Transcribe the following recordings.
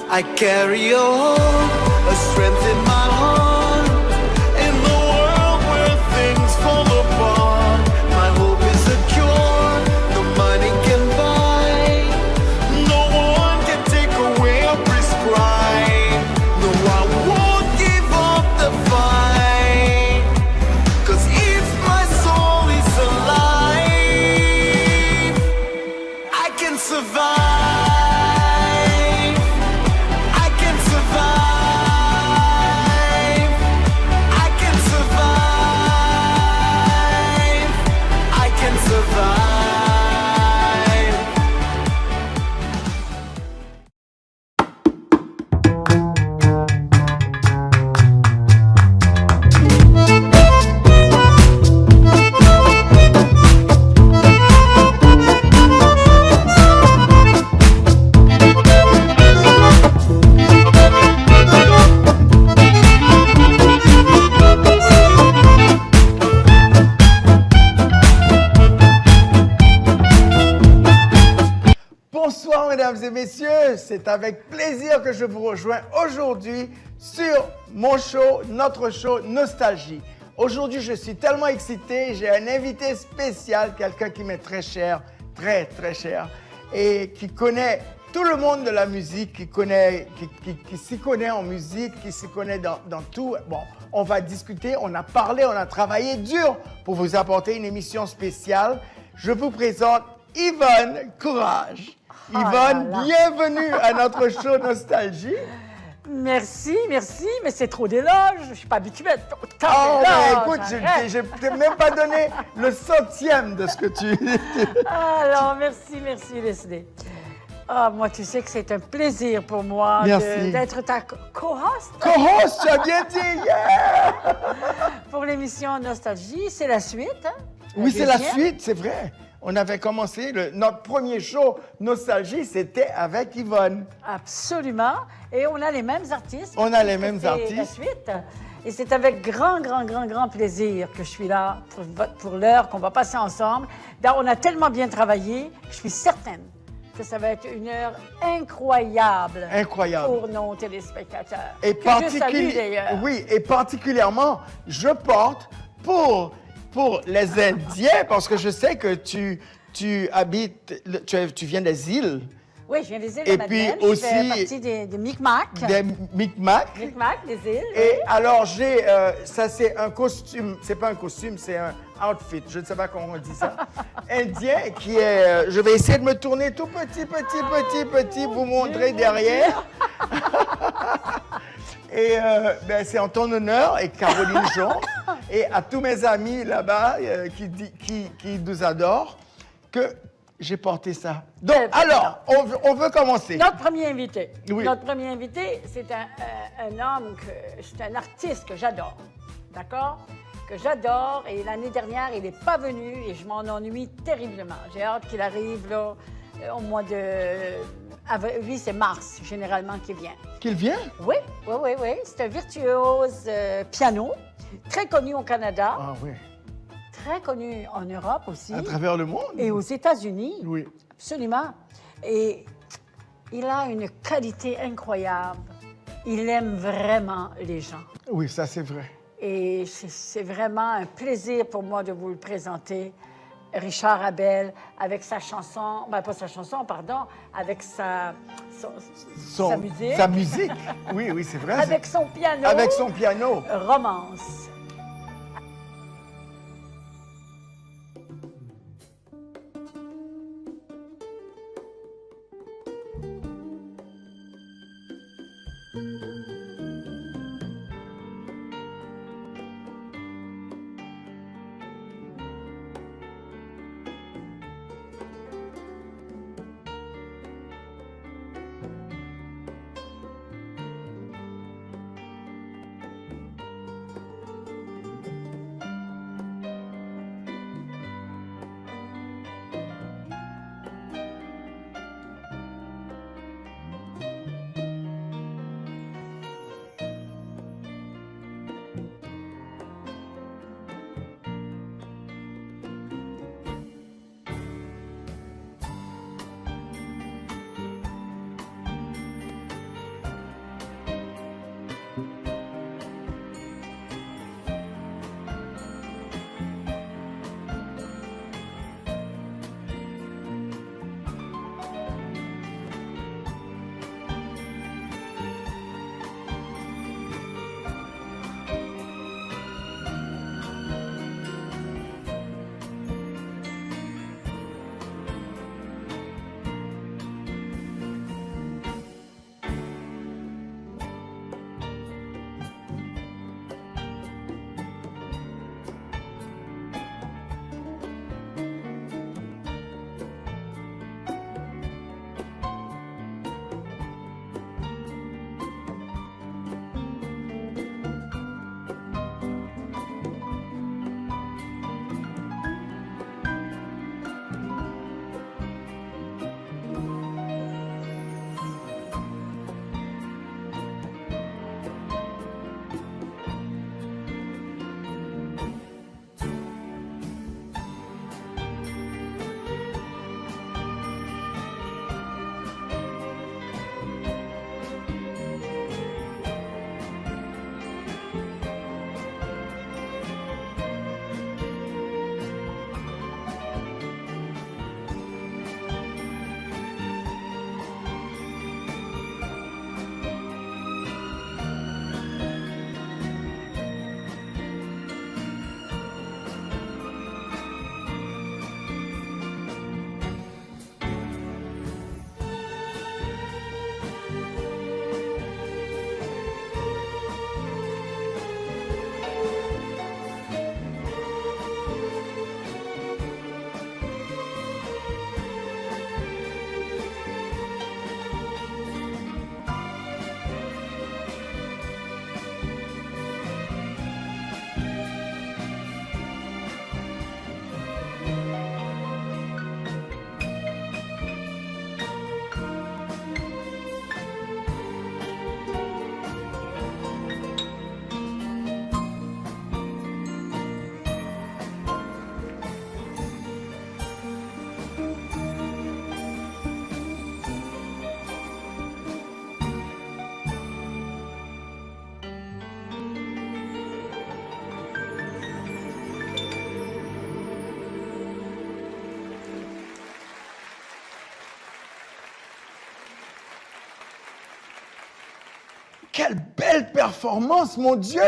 I carry your hope, a strength in my heart. In the world where things fall apart, my hope is a cure no money can buy. No one can take away or prescribe. No, I won't give up the fight. 'Cause if my soul is alive, I can survive. Bonsoir mesdames et messieurs, c'est avec plaisir que je vous rejoins aujourd'hui sur mon show, notre show Nostalgie. Aujourd'hui, je suis tellement excité, j'ai un invité spécial, quelqu'un qui m'est très cher, très cher, et qui connaît tout le monde de la musique, qui s'y connaît en musique, qui s'y connaît dans tout. Bon, on va discuter, on a parlé, on a travaillé dur pour vous apporter une émission spéciale. Je vous présente Yvonne Courage. Yvonne, bienvenue à notre show Nostalgie. Merci, mais c'est trop d'éloges. Je ne suis pas habituée à tant écoute, je t'ai même pas donné le centième de ce que tu... Alors, merci, Leslie. Moi, tu sais que c'est un plaisir pour moi d'être ta co-host. Co-host, tu as bien dit, yeah! Pour l'émission Nostalgie, c'est la suite. Hein? Oui, c'est la suite, c'est vrai. On avait commencé, notre premier show Nostalgie, c'était avec Yvonne. Absolument. Et on a les mêmes artistes. On a les mêmes artistes. La suite. Et c'est avec grand plaisir que je suis là pour l'heure qu'on va passer ensemble. On a tellement bien travaillé, je suis certaine que ça va être une heure incroyable. Pour nos téléspectateurs. Et je salue d'ailleurs. Oui, et particulièrement, je porte pour les Indiens, parce que je sais que tu habites, tu viens des îles. Oui, je viens des îles et de puis Madeleine. aussi je fais partie des Micmacs. Des Micmacs. Micmacs, des îles. Et oui. alors, ça c'est un costume, c'est pas un costume, c'est un outfit, je ne sais pas comment on dit ça, indien qui est, je vais essayer de me tourner tout petit, vous montrer derrière. Et c'est en ton honneur et Caroline Jean et à tous mes amis là-bas qui nous adorent que j'ai porté ça. Donc, alors, on veut commencer. Notre premier invité. Oui. Notre premier invité, c'est un homme, c'est un artiste que j'adore. D'accord? Que j'adore. Et l'année dernière, il n'est pas venu et je m'en ennuie terriblement. J'ai hâte qu'il arrive là, au mois de... Lui, c'est mars, généralement, qu'il vient. Qu'il vient? Oui. C'est un virtuose piano, très connu au Canada. Ah oui. Très connu en Europe aussi. À travers le monde? Et aux États-Unis. Oui. Absolument. Et il a une qualité incroyable. Il aime vraiment les gens. Oui, ça c'est vrai. Et c'est vraiment un plaisir pour moi de vous le présenter. Richard Abel, avec sa chanson, pas sa chanson, pardon, avec sa musique. Sa musique, oui, c'est vrai. Avec son piano. Avec son piano. Romance. quelle belle performance, mon Dieu!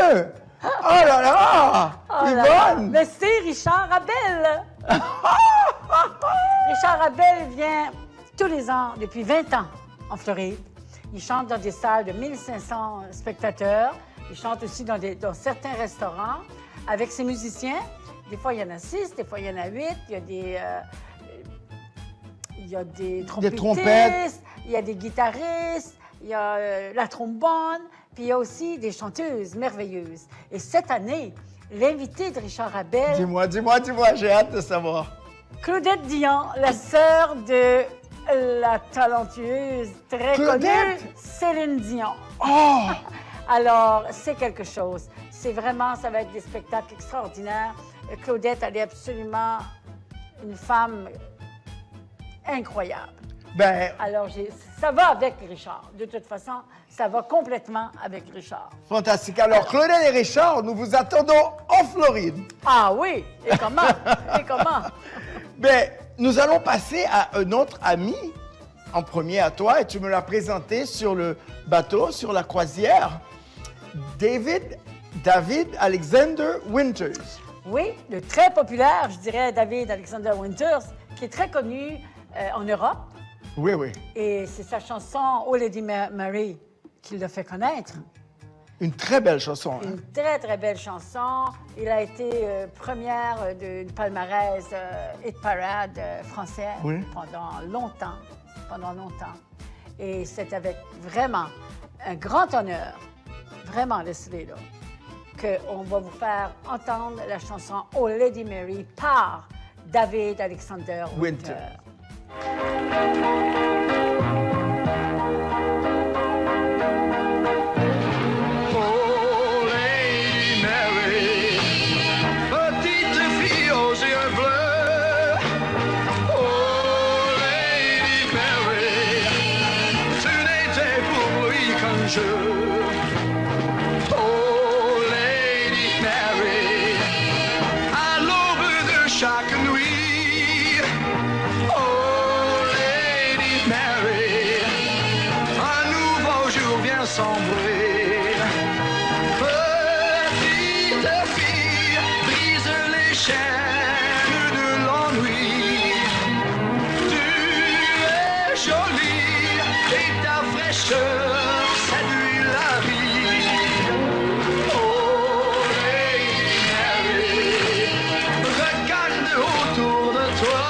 Oh là là! Oh là là. Yvonne! Mais c'est Richard Abel. Richard Abel vient tous les ans, depuis 20 ans, en Floride. Il chante dans des salles de 1500 spectateurs. Il chante aussi dans certains restaurants avec ses musiciens. Des fois, il y en a 6, des fois, il y en a 8. Il y a des trompettistes, trompettes. il y a des guitaristes, il y a la trombone, puis il y a aussi des chanteuses merveilleuses. Et cette année, l'invité de Richard Abel, Dis-moi, j'ai hâte de savoir. Claudette Dion, la sœur de la talentueuse, très Claudette? connue, Céline Dion. Oh! Alors, c'est quelque chose. C'est vraiment, ça va être des spectacles extraordinaires. Claudette, elle est absolument une femme incroyable. Ben, Alors, ça va avec Richard. De toute façon, ça va complètement avec Richard. fantastique. Alors, Claudette et Richard, nous vous attendons en Floride. Ah oui! Et comment? Et comment? Ben, nous allons passer à un autre ami, en premier à toi, et tu me l'as présenté sur le bateau, sur la croisière. David Alexander Winters. Oui, le très populaire, je dirais, David Alexander Winters, qui est très connu en Europe. Oui, oui. Et c'est sa chanson Oh Lady Mary qui l'a fait connaître. Une très belle chanson. Hein? Une très, très belle chanson. Il a été première d'une palmarès hit parade français Oui. pendant longtemps. Et c'est avec vraiment un grand honneur, vraiment, Leslie, là, qu'on va vous faire entendre la chanson Oh Lady Mary par David Alexander Winter. Oh, Lady Mary, petite fille aux yeux bleus. Oh, Lady Mary, tu n'étais pour lui qu'un jeu. Oh, Lady Mary, à l'aube de chaque nuit. Oh, Lady Mary, un nouveau jour vient sombrer. Petite fille, brise les chaînes de l'ennui. Tu es jolie et ta fraîcheur séduit la vie. Oh, Lady Mary, regarde autour de toi.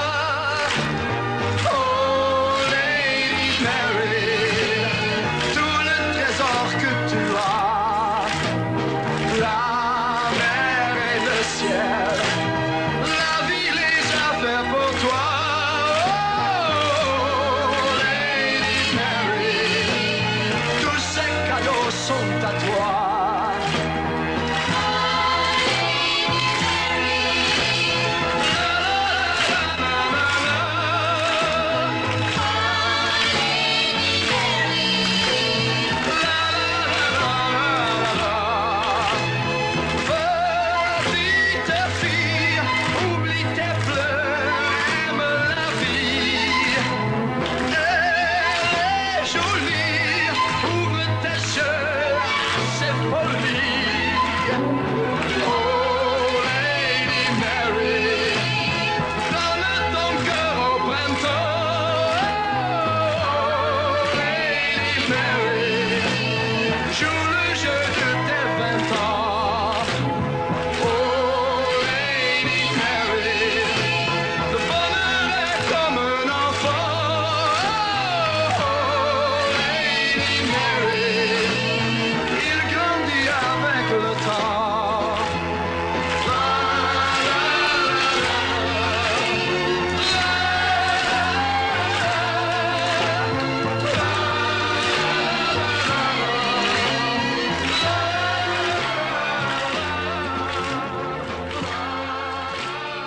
Oh, Lady Mary, tout le trésor que tu as, la mer et le ciel, la vie les a fait pour toi. Oh, Lady Mary, tous ces cadeaux sont à toi. Petite fille, oublie tes pleurs, aime la vie. Elle est jolie, ouvre tes yeux, c'est folie. Oh, Lady Mary, donne ton cœur au printemps. Oh, Lady Mary, joue le jeu de tes 20 ans. Oh, Lady Mary, le bonheur est comme un enfant. Oh, Lady Mary, il grandit avec le temps.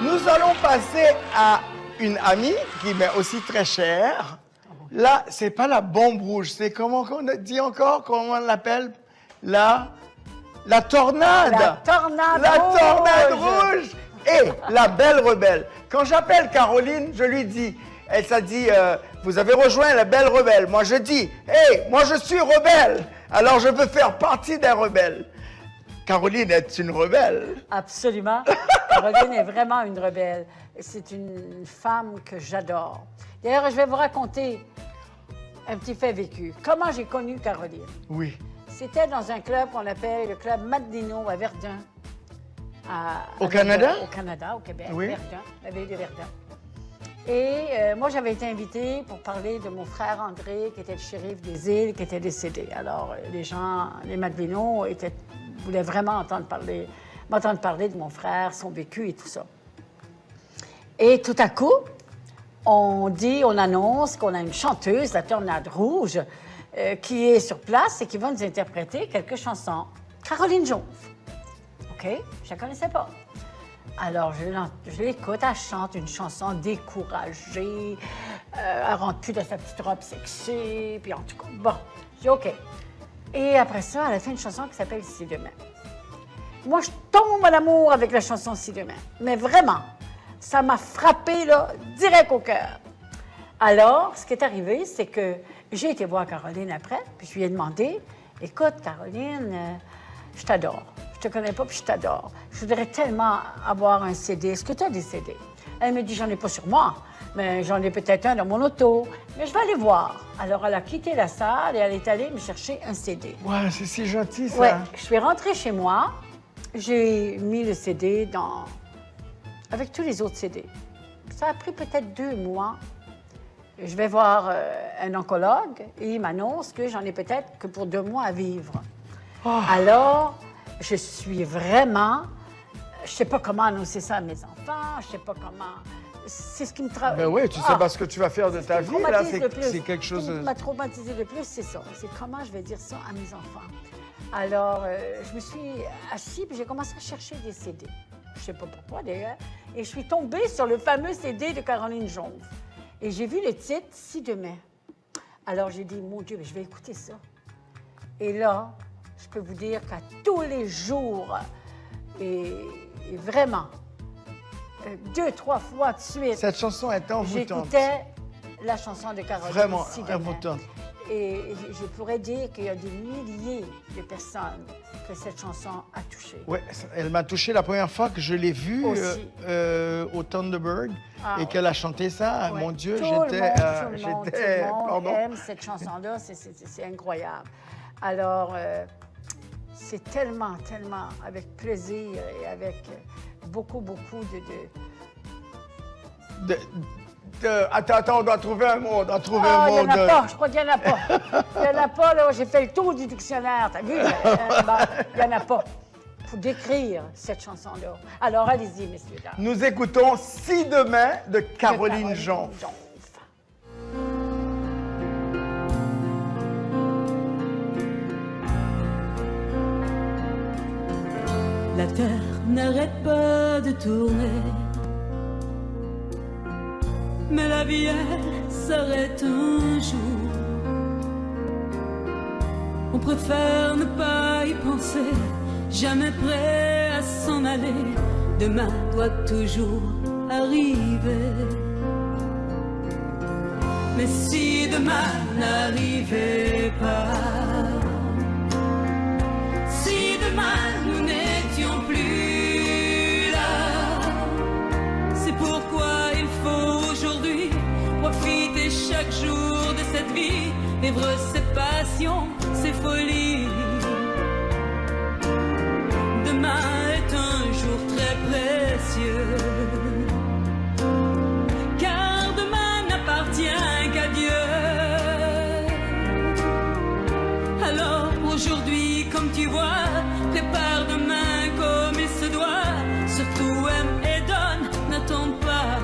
Nous allons passer à une amie qui m'est aussi très chère. Là, c'est pas la bombe rouge, c'est comment on dit encore, comment on l'appelle? La tornade! La tornade La rouge! tornade rouge! Et la belle rebelle. Quand j'appelle Caroline, je lui dis, elle s'est dit, vous avez rejoint la belle rebelle. Moi, je dis, hey, moi, je suis rebelle. Alors, je peux faire partie des rebelles. Caroline est une rebelle. Absolument. Caroline est vraiment une rebelle. C'est une femme que j'adore. D'ailleurs, je vais vous raconter un petit fait vécu. Comment j'ai connu Caroline? Oui. C'était dans un club qu'on appelle le club Madino à Verdun. Au Canada? Au Canada, au Québec. Oui. Verdun, la ville de Verdun. Et moi, j'avais été invitée pour parler de mon frère André, qui était le shérif des îles, qui était décédé. Alors, les gens, les Madino, voulaient vraiment m'entendre parler de mon frère, son vécu et tout ça. Et tout à coup, on annonce qu'on a une chanteuse, la Tornade Rouge, qui est sur place et qui va nous interpréter quelques chansons. Caroline Jauve. OK? Je ne la connaissais pas. Alors, je l'écoute, elle chante une chanson découragée, elle rentre plus dans sa petite robe sexy, puis en tout cas, bon, je dis OK. Et après ça, elle a fait une chanson qui s'appelle « Si demain ». Moi, je tombe en amour avec la chanson « Si demain ». Mais vraiment, ça m'a frappé, là, direct au cœur. Alors, ce qui est arrivé, c'est que j'ai été voir Caroline après, puis je lui ai demandé « Écoute, Caroline, je t'adore. Je te connais pas, puis je t'adore. Je voudrais tellement avoir un CD. Est-ce que tu as des CD? » Elle me dit, j'en ai pas sur moi, mais j'en ai peut-être un dans mon auto. Mais je vais aller voir. Alors, elle a quitté la salle et elle est allée me chercher un CD. Ouais, c'est si gentil, ça. Oui, je suis rentrée chez moi. J'ai mis le CD avec tous les autres CD. Ça a pris peut-être 2 mois. Je vais voir un oncologue et il m'annonce que j'en ai peut-être que pour 2 mois à vivre. Oh. Alors, je suis vraiment... Je ne sais pas comment annoncer ça à mes enfants, je ne sais pas comment... C'est ce qui me travaille. Ben oui, tu sais pas ce que tu vas faire de ta vie, là. C'est quelque chose... Ce qui m'a traumatisé le plus, c'est ça. C'est comment je vais dire ça à mes enfants. Alors, je me suis assise et j'ai commencé à chercher des CD. Je ne sais pas pourquoi, d'ailleurs. Et je suis tombée sur le fameux CD de Caroline Jauve. Et j'ai vu le titre « Si demain ». Alors, j'ai dit, mon Dieu, je vais écouter ça. Et là, je peux vous dire qu'à tous les jours, et vraiment, 2-3 fois de suite, cette chanson est envoûtante. j'écoutais la chanson de Caroline. Vraiment Si demain. envoûtante. Et je pourrais dire qu'il y a des milliers de personnes que cette chanson a touché. Oui, elle m'a touché la première fois que je l'ai vue au Thunderbird et qu'elle a chanté ça. Ouais. Mon Dieu, tout le monde pardon. aime cette chanson-là. C'est incroyable. Alors, c'est tellement avec plaisir et avec beaucoup Attends, on doit trouver un mot. il n'y en a pas. Je crois qu'il n'y en a pas. Il n'y en a pas, là. J'ai fait le tour du dictionnaire. T'as vu? Il n'y en a pas. Il faut décrire cette chanson-là. Alors, allez-y, messieurs, dames. Nous écoutons « Si demain » de Caroline Jauve. La terre n'arrête pas de tourner, mais la vie, elle, s'arrête un jour. On préfère ne pas y penser, jamais prêt à s'en aller. Demain doit toujours arriver. Mais si demain n'arrivait pas, si demain nous n'étions plus là, c'est pourquoi il faut aujourd'hui profiter chaque jour de cette vie, vivre ses passions, ses folies. Demain est un jour très précieux, car demain n'appartient qu'à Dieu. Alors aujourd'hui, comme tu vois, prépare demain comme il se doit. Surtout aime et donne, n'attends pas.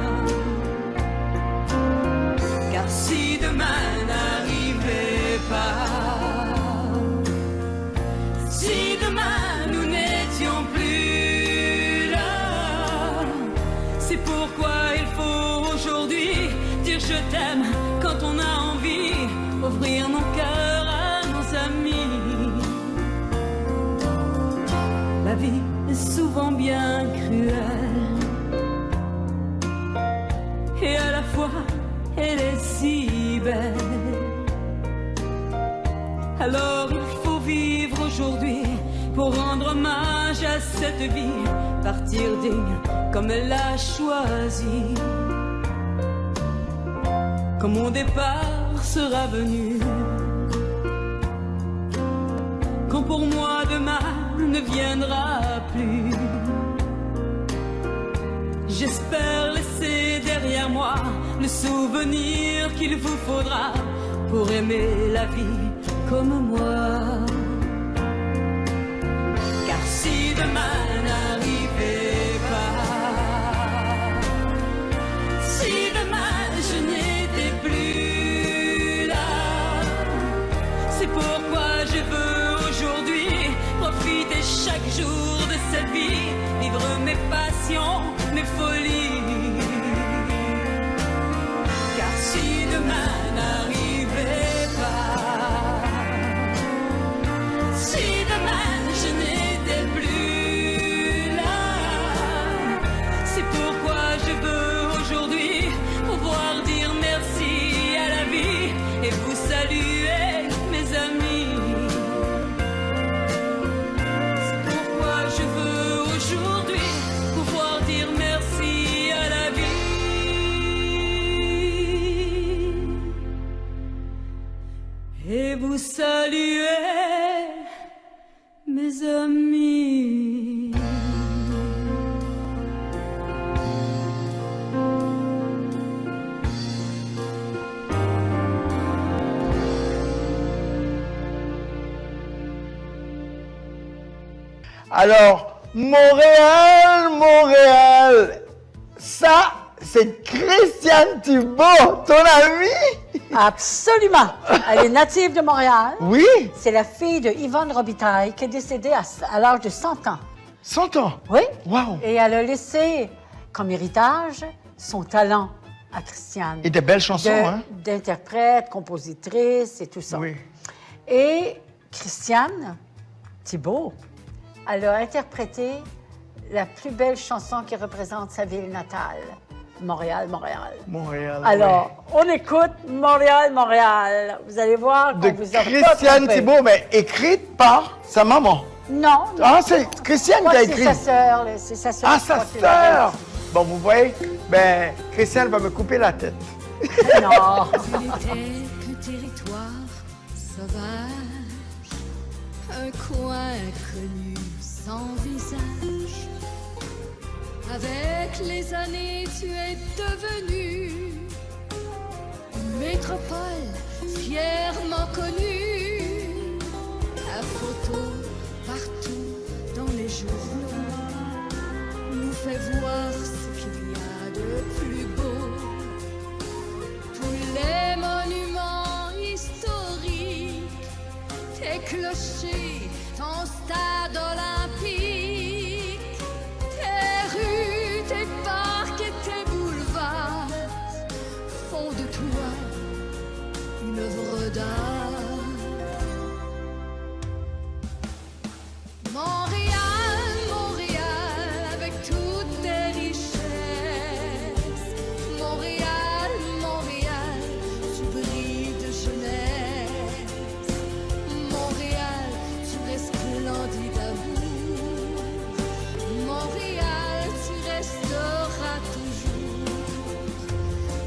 Car si demain n'arrivait pas, si demain nous n'étions plus là, c'est pourquoi il faut aujourd'hui dire je t'aime quand on a envie, ouvrir nos cœurs à nos amis. La vie est souvent bien cruelle et à la fois elle est si belle. Alors il faut aujourd'hui pour rendre hommage à cette vie, partir digne comme elle l'a choisi. Quand mon départ sera venu, quand pour moi demain ne viendra plus, j'espère laisser derrière moi le souvenir qu'il vous faudra pour aimer la vie comme moi. Car si demain n'arrivait pas, si demain je n'étais plus là, c'est pourquoi je veux aujourd'hui profiter chaque jour de cette vie, vivre mes passions, mes folies. Car si demain n'arrivait pas, si demain je n'étais plus là, c'est pourquoi je veux aujourd'hui pouvoir dire merci à la vie et vous saluer, mes amis. C'est pourquoi je veux aujourd'hui pouvoir dire merci à la vie et vous saluer, mes amis. Alors, Montréal, Montréal, ça, c'est Christiane Thibault, ton amie? Absolument. Elle est native de Montréal. Oui, C'est la fille de Yvonne Robitaille qui est décédée à l'âge de 100 ans. 100 ans. Oui. Wow. Et elle a laissé comme héritage son talent à Christiane. Et de belles chansons, hein? D'interprète, compositrice et tout ça. Oui. Et Christiane Thibault, elle a interprété la plus belle chanson qui représente sa ville natale, Montréal, Montréal. Montréal. Alors, on écoute Montréal, Montréal. Vous allez voir oui. qu'on De vous a pas Christiane trompé. Thibault, mais écrite par sa maman. Non, non. Ah, c'est Christiane Moi, qui a c'est écrit. sa sœur. C'est sa sœur. Ah, je sa crois qui l'a sœur! Bon, vous voyez, ben, Christiane va me couper la tête. réussi. Non. Il n'était qu'un territoire sauvage, un coin inconnu sans visage. Avec les années, tu es devenu une métropole fièrement connue. Ta photo partout dans les journaux nous fait voir ce qu'il y a de plus beau. Tous les monuments historiques, tes clochers, ton stade olympique, tes rues, tes parcs et tes boulevards font de toi une œuvre d'art. Montréal, Montréal, avec toutes tes richesses. Montréal, Montréal, tu brilles de jeunesse. Montréal, tu resplendis d'amour. Montréal, tu resteras toujours.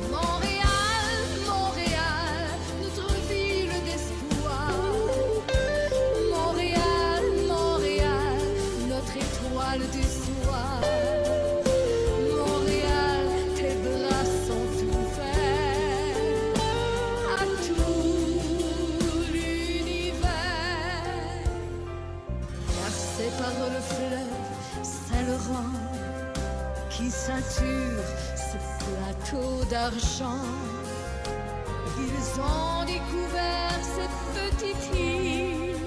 Montréal, Montréal, notre ville d'espoir. Montréal, Montréal, notre étoile du soir. Montréal, tes bras sont ouverts à tout l'univers. Car c'est par le fleuve Saint-Laurent qui ceinture ce plateau d'argent. Ils ont découvert cette petite île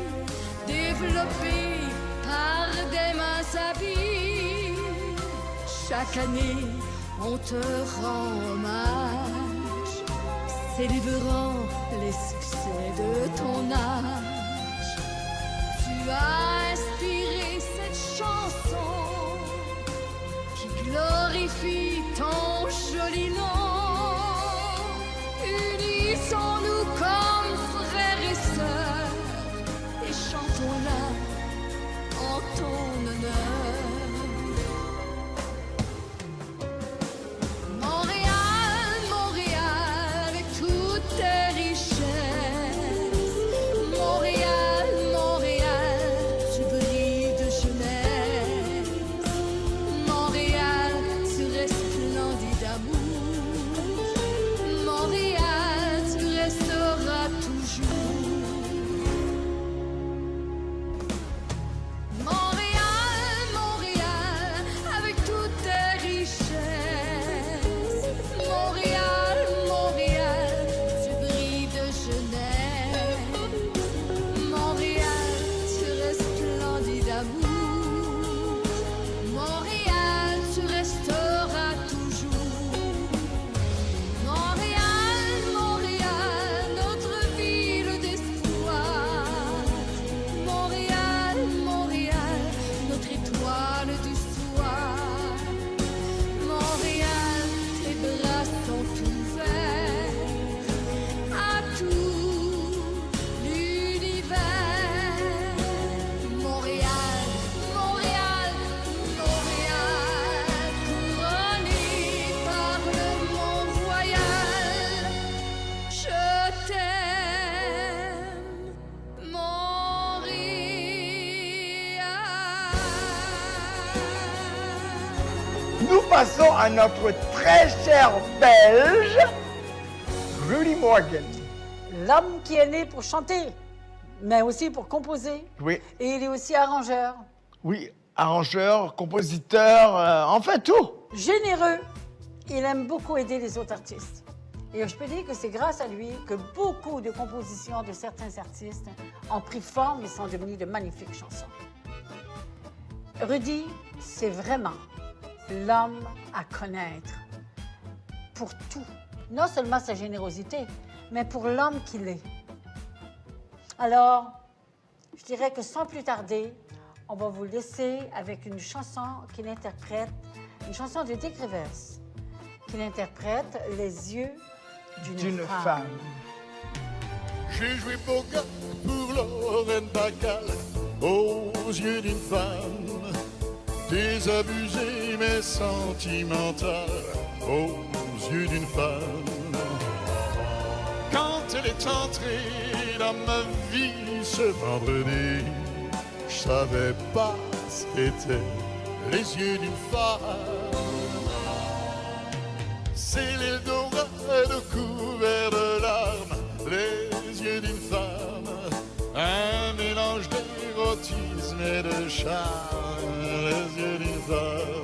développée par des mains savies. Chaque année, on te rend hommage, célébrant les succès de ton âge. Tu as inspiré cette chanson qui glorifie ton joli nom. Unissons-nous comme frères et sœurs et chantons-la nous passons à notre très cher Belge, Rudy Morgan. L'homme qui est né pour chanter, mais aussi pour composer. Oui, Et il est aussi arrangeur. oui, arrangeur, compositeur, enfin tout. Généreux. Il aime beaucoup aider les autres artistes. Et je peux dire que c'est grâce à lui que beaucoup de compositions de certains artistes ont pris forme et sont devenues de magnifiques chansons. Rudy, c'est vraiment l'homme à connaître pour tout. Non seulement sa générosité, mais pour l'homme qu'il est. Alors, je dirais que sans plus tarder, on va vous laisser avec une chanson qu'il interprète, une chanson de Dick Rivers, qu'il interprète Les yeux d'une femme. J'ai joué poker pour Lorraine Bacal aux yeux d'une femme, désabusée mais sentimentale aux yeux d'une femme. Quand elle est entrée dans ma vie ce vendredi, je savais pas ce qu'étaient les yeux d'une femme. C'est l'Eldorado couvert de larmes, les yeux d'une femme, un mélange d'érotisme et de charme, les yeux d'une femme.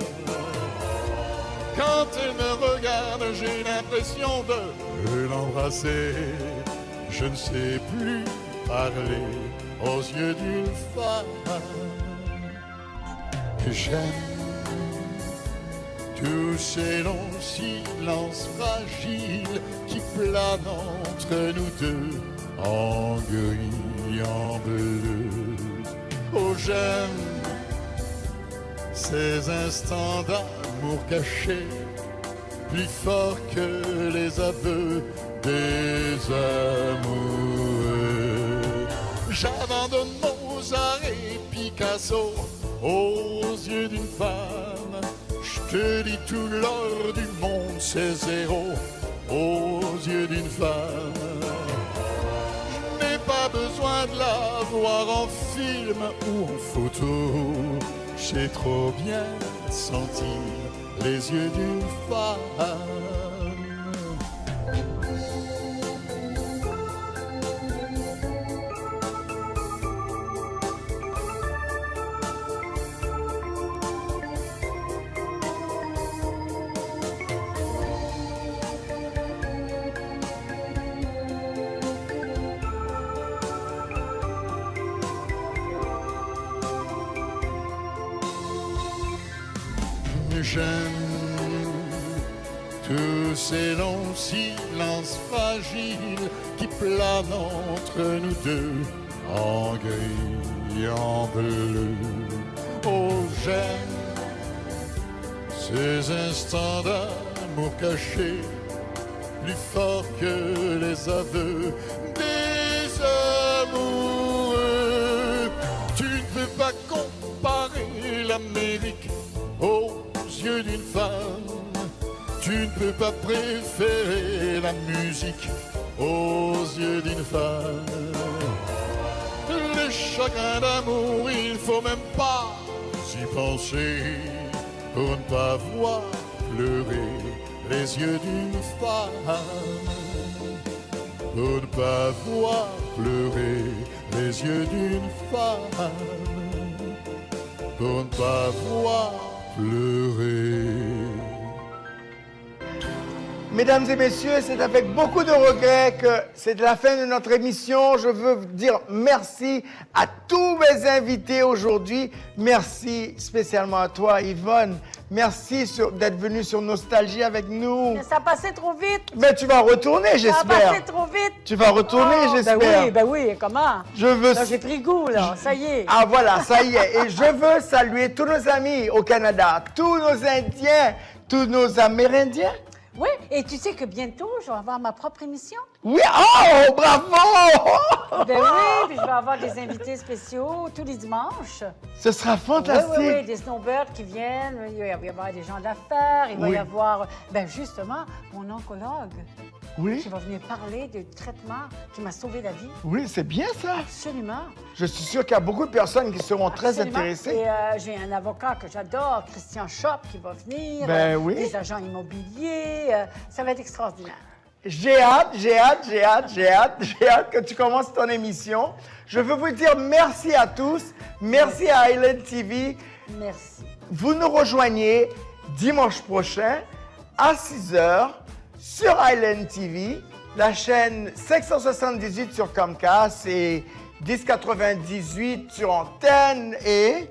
Quand elle me regarde, j'ai l'impression de l'embrasser. Je ne sais plus parler aux yeux d'une femme. Que j'aime tous ces longs silences fragiles qui planent entre nous deux, en gris, en bleu. Oh, j'aime ces instants d'amour cachés, plus forts que les aveux des amoureux. J'abandonne Mozart et Picasso aux yeux d'une femme. Je te dis tout l'or du monde, c'est zéro aux yeux d'une femme. Je n'ai pas besoin de la voir en film ou en photo. J'ai trop bien senti les yeux d'une femme. J'aime tous ces longs silences fragiles qui planent entre nous deux, en gris, en bleu. Oh, j'aime ces instants d'amour cachés, plus forts que les aveux des amoureux. Tu ne peux pas comparer l'Amérique aux yeux d'une femme. Tu ne peux pas préférer la musique aux yeux d'une femme. Les chagrins d'amour, il faut même pas y penser pour ne pas voir pleurer les yeux d'une femme. Pour ne pas voir pleurer les yeux d'une femme. Pour ne pas voir pleurer. Mesdames et messieurs, c'est avec beaucoup de regrets que c'est la fin de notre émission. Je veux vous dire merci à tous mes invités aujourd'hui. Merci spécialement à toi, Yvonne. Merci d'être venue sur Nostalgie avec nous. Mais ça passait trop vite. Mais tu vas retourner, Ça j'espère. passait trop vite. Tu vas retourner, Oh, j'espère. Ben oui, comment? Je veux... Là, j'ai pris goût, là. Ça y est. Ah voilà, ça y est. Et je veux saluer tous nos amis au Canada, tous nos Indiens, tous nos Amérindiens. Oui, et tu sais que bientôt, je vais avoir ma propre émission. Oui, oh, bravo! Ben oui, puis je vais avoir des invités spéciaux tous les dimanches. Ce sera fantastique. Oui, des snowbirds qui viennent. Il va y avoir des gens d'affaires. Il va Oui. y avoir, ben justement, mon oncologue. Oui. qui va venir parler du traitement qui m'a sauvé la vie. Oui, c'est bien ça. Absolument. Je suis sûr qu'il y a beaucoup de personnes qui seront très Absolument. intéressées. Et j'ai un avocat que j'adore, Christian Schopp, qui va venir. Ben oui. Des agents immobiliers. Ça va être extraordinaire. J'ai hâte que tu commences ton émission. Je veux vous dire merci à tous. Merci à Island TV. Merci. Vous nous rejoignez dimanche prochain à 6h sur Island TV, la chaîne 578 sur Comcast et 1098 sur Antenne et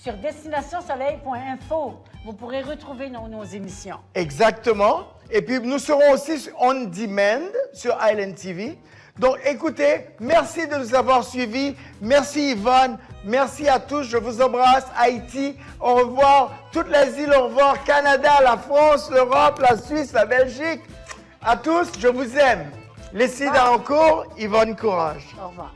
sur destinationsoleil.info, vous pourrez retrouver nos émissions. exactement. Et puis nous serons aussi on demand sur Island TV. Donc écoutez, merci de nous avoir suivis. Merci Yvonne. Merci à tous. Je vous embrasse. Haïti, au revoir. Toutes les îles, au revoir. Canada, la France, l'Europe, la Suisse, la Belgique. À tous, je vous aime. Les Darancourt, Yvonne Courage. Au revoir.